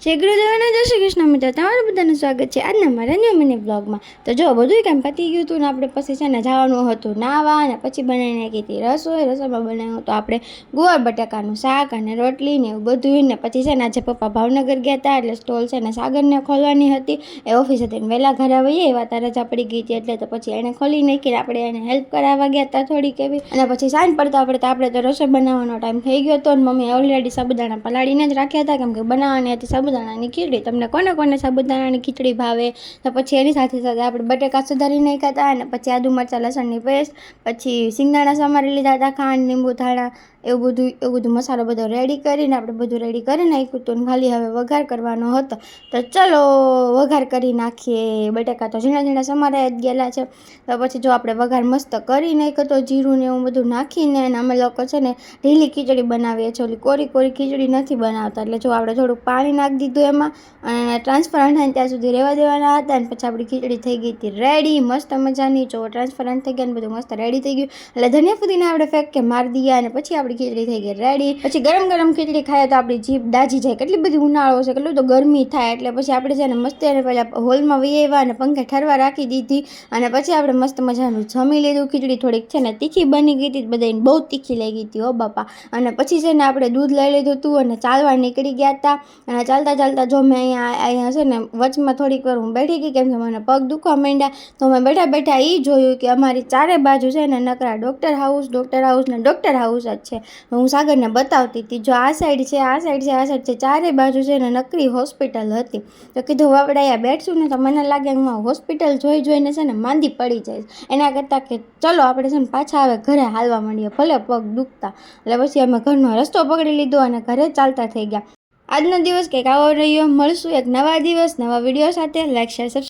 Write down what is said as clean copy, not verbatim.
જય ગુરુદેવ અને જય શ્રી કૃષ્ણ મિત્રો, તમારું બધાનું સ્વાગત છે આજના મારા ન્યૂ મિની બ્લોગમાં. તો જો બધું કામ પતી ગયું હતું ને આપણે પછી છે ને જવાનું હતું નાવા અને પછી બનાવી નાખી હતી રસોઈમાં બનાવ્યું તો આપણે ગુવાર બટાકાનું શાક અને રોટલી ને એવું બધું. ને પછી છે ને આજે પપ્પા ભાવનગર ગયા હતા એટલે સ્ટોલ છે ને સાગરને ખોલવાની હતી. એ ઓફિસ હતી ને વહેલા ઘરે આવીએ એવા તાર રજા પડી ગઈ હતી એટલે તો પછી એણે ખોલી નાખી. આપણે એને હેલ્પ કરાવવા ગયા હતા થોડીક એવી. અને પછી સાંજ પડતા આપણે તો રસોઈ બનાવવાનો ટાઈમ થઈ ગયો હતો અને મમ્મી ઓલરેડી સાબુદાણા પલાળીને જ રાખ્યા હતા કેમ કે બનાવવાની હતી સાબુદાણાની ખીચડી. તમને કોને કોને સાબુદાણાની ખીચડી ભાવે તો પછી એની સાથે સાથે આપણે બટેકા સુધારી નાખ્યા હતા અને પછી આદુ મરચાં લસણની પેસ્ટ, પછી સિંગદાણા સમારી લીધા હતા, ખાંડ લીંબુ ધાણા એવું બધું મસાલો બધો રેડી કરીને આપણે બધું રેડી કરી નાખ્યું હતું. ખાલી હવે વઘાર કરવાનો હતો તો ચલો વઘાર કરી નાખીએ. બટેકા તો ઝીણા ઝીણા સમારાઈ જ ગયેલા છે તો પછી જો આપણે વઘાર મસ્ત કરી નાખ્યો તો જીરું ને એવું બધું નાખીને. અને અમે લોકો છે ને ઢીલી ખીચડી બનાવીએ છીએ, ઓલી કોરી ખીચડી નથી બનાવતા. એટલે જો આપણે થોડુંક પાણી નાખી દીધું એમાં અને ટ્રાન્સપરન્ટ થાય ત્યાં સુધી રહેવા દેવાના હતા. અને પછી આપણી ખીચડી થઈ ગઈ હતી રેડી મસ્ત મજાની. જો ટ્રાન્સપરન્ટ થઈ ગયા ને બધું મસ્ત રેડી થઈ ગયું એટલે ધનિયા ફુદીના આપણે ફેંક કે મારી દઈએ અને પછી આપણી ખીચડી થઈ ગઈ રેડી. પછી ગરમ ખીચડી ખાઈએ તો આપણી જીભ દાજી જાય. કેટલી બધી ઉનાળો છે, કેટલું તો ગરમી થાય એટલે પછી આપણે છે ને મસ્ત એને પહેલાં હોલમાં વહી આવ્યા અને પંખે ઠરવા રાખી દીધી. અને પછી આપણે મસ્ત મજાનું જમી લીધું. ખીચડી થોડીક છે ને તીખી બની ગઈ હતી, બધાને બહુ તીખી લઈ ગઈ હતી હો બાપા. અને પછી છે ને આપણે દૂધ લઈ લીધું હતું અને ચાલવા નીકળી ગયા હતા. અને ચાલતા જો મેં અહીંયા છે ને વચમાં થોડીક વાર હું બેઠી ગઈ કેમ કે મને પગ દુખવા માંડ્યા. તો મેં બેઠા એ જોયું કે અમારી ચારે બાજુ છે ને નકરા ડૉક્ટર હાઉસ ને ડૉક્ટર હાઉસ જ છે. હું સાગરને બતાવતી હતી જો આ સાઈડ છે ચારે બાજુ છે ને નકરી હોસ્પિટલ હતી. તો કીધું આપણે અહીંયા બેઠશું ને તો મને લાગે હું હોસ્પિટલ જોઈને છે ને માંદી પડી જઈશ. એના કરતાં કે ચલો આપણે છે ને પાછા હવે ઘરે હાલવા માંડીએ ભલે પગ દુખતા. એટલે પછી અમે ઘરનો રસ્તો પકડી લીધો અને ઘરે ચાલતા થઈ ગયા. આજનો દિવસ કંઈક આવો રહ્યો. મળશું એક નવા દિવસ નવા વિડીયો સાથે. Like share subscribe